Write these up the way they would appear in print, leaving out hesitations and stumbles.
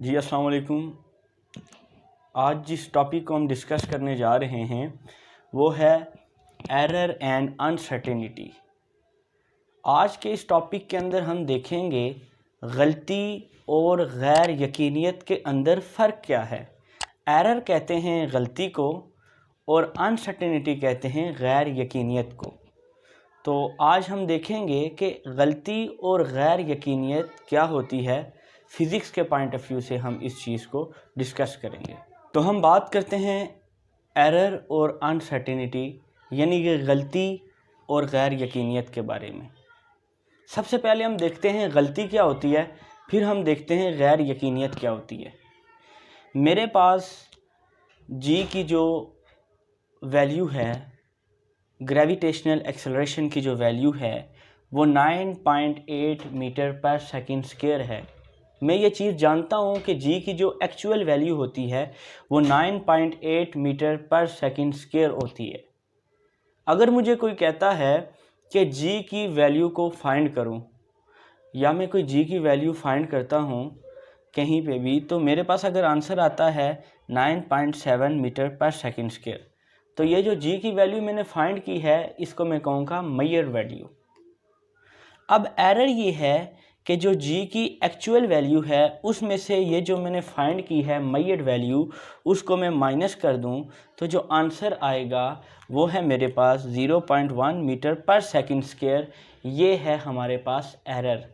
जी अस्सलाम वालेकुम। आज जिस टॉपिक को हम डिस्कस करने जा रहे हैं वो है एरर एंड अनसर्टेनिटी। आज के इस टॉपिक के अंदर हम देखेंगे गलती और गैर यकीनियत के अंदर फ़र्क क्या है। एरर कहते हैं गलती को और अनसर्टेनिटी कहते हैं गैर यकीनियत को। तो आज हम देखेंगे कि गलती और गैर यकीनियत क्या होती है। फ़िज़िक्स के पॉइंट ऑफ व्यू से हम इस चीज़ को डिस्कस करेंगे। तो हम बात करते हैं एरर और अनसर्टेनिटी यानी कि गलती और गैर यकीनियत के बारे में। सबसे पहले हम देखते हैं गलती क्या होती है, फिर हम देखते हैं गैर यकीनियत क्या होती है। मेरे पास जी की जो वैल्यू है, ग्रेविटेशनल एक्सेलरेशन की जो वैल्यू है वो 9.8 मीटर पर सेकंड स्क्वायर है। मैं ये चीज़ जानता हूँ कि जी की जो एक्चुअल वैल्यू होती है वो 9.8 मीटर पर सेकंड स्क्वायर होती है। अगर मुझे कोई कहता है कि जी की वैल्यू को फाइंड करूँ या मैं कोई जी की वैल्यू फाइंड करता हूँ कहीं पे भी, तो मेरे पास अगर आंसर आता है 9.7 मीटर पर सेकंड स्क्वायर, तो ये जो जी की वैल्यू मैंने फाइंड की है इसको मैं कहूँगा मेजर वैल्यू। अब एरर ये है कि जो जी की एक्चुअल वैल्यू है उसमें से ये जो मैंने फाइंड की है मेजर वैल्यू उसको मैं माइनस कर दूं तो जो आंसर आएगा वो है मेरे पास 0.1 मीटर पर सेकंड स्क्वायर। ये है हमारे पास एरर,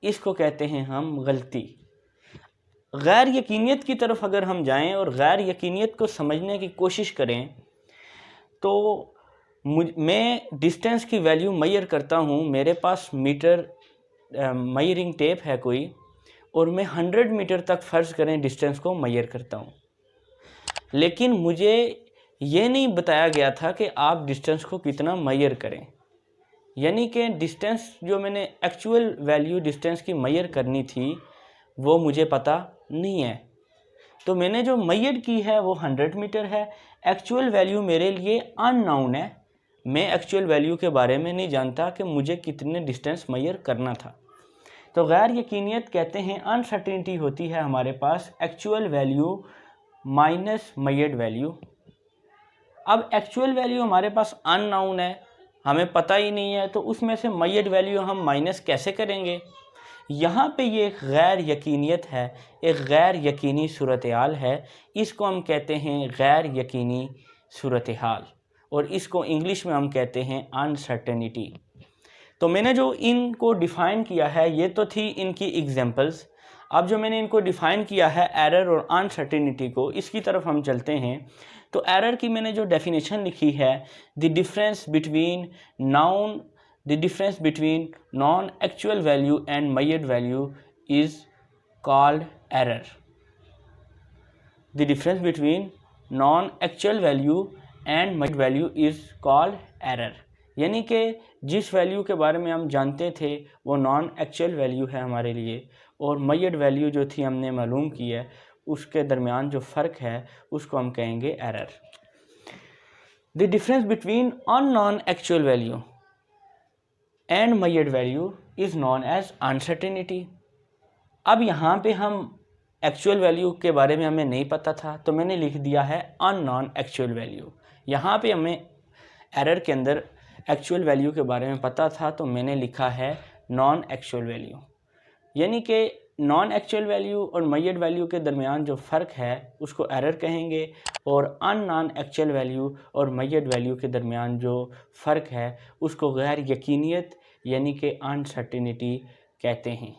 इसको कहते हैं हम गलती। गैर यकीनियत की तरफ अगर हम जाएं और गैर यकीनियत को समझने की कोशिश करें तो मैं डिस्टेंस की वैल्यू मेजर करता हूँ। मेरे पास मीटर मेजरिंग टेप है कोई और मैं 100 मीटर तक फ़र्ज़ करें डिस्टेंस को मेजर करता हूँ, लेकिन मुझे ये नहीं बताया गया था कि आप डिस्टेंस को कितना मेजर करें। यानी कि डिस्टेंस जो मैंने एक्चुअल वैल्यू डिस्टेंस की मेजर करनी थी वो मुझे पता नहीं है। तो मैंने जो मेजर की है वो 100 मीटर है। एक्चुअल वैल्यू मेरे लिए अननोन है, मैं एक्चुअल वैल्यू के बारे में नहीं जानता कि मुझे कितने डिस्टेंस मेजर करना था। तो गैर यकीनियत कहते हैं अनसर्टेनिटी होती है हमारे पास actual value minus measured value. अब एक्चुअल वैल्यू हमारे पास अननोन है, हमें पता ही नहीं है, तो उसमें से मेजर्ड वैल्यू हम माइनस कैसे करेंगे। यहाँ पे ये एक गैर यकीनियत है, एक गैर यकीनी सूरत हाल है। इसको हम कहते हैं गैर यकीनी सूरत हाल और इसको इंग्लिश में हम कहते हैं अनसर्टेनिटी। तो मैंने जो इनको डिफ़ाइन किया है ये तो थी इनकी एग्जांपल्स। अब जो मैंने इनको डिफ़ाइन किया है एरर और अनसर्टेनिटी को, इसकी तरफ हम चलते हैं। तो एरर की मैंने जो डेफिनेशन लिखी है, the difference between non actual value and measured value is called error. The difference between non actual value and measured value is called error. यानी कि जिस वैल्यू के बारे में हम जानते थे वो नॉन एक्चुअल वैल्यू है हमारे लिए, और मेजर्ड वैल्यू जो थी हमने मालूम की है उसके दरमियान जो फ़र्क है उसको हम कहेंगे error. The difference between non actual value and measured value is known as uncertainty. अब यहाँ पे हम एक्चुअल वैल्यू के बारे में हमें नहीं पता था तो मैंने लिख दिया है नॉन एक्चुअल वैल्यू। यहाँ पे हमें एरर के अंदर एक्चुअल वैल्यू के बारे में पता था तो मैंने लिखा है नॉन एक्चुअल वैल्यू। यानी कि नॉन एक्चुअल वैल्यू और मेजर्ड वैल्यू के दरमियान जो फ़र्क है उसको एरर कहेंगे, और नॉन एक्चुअल वैल्यू और मेजर्ड वैल्यू के दरमियान जो फ़र्क है उसको गैर यकीनियत यानी कि अनसर्टेनिटी कहते हैं।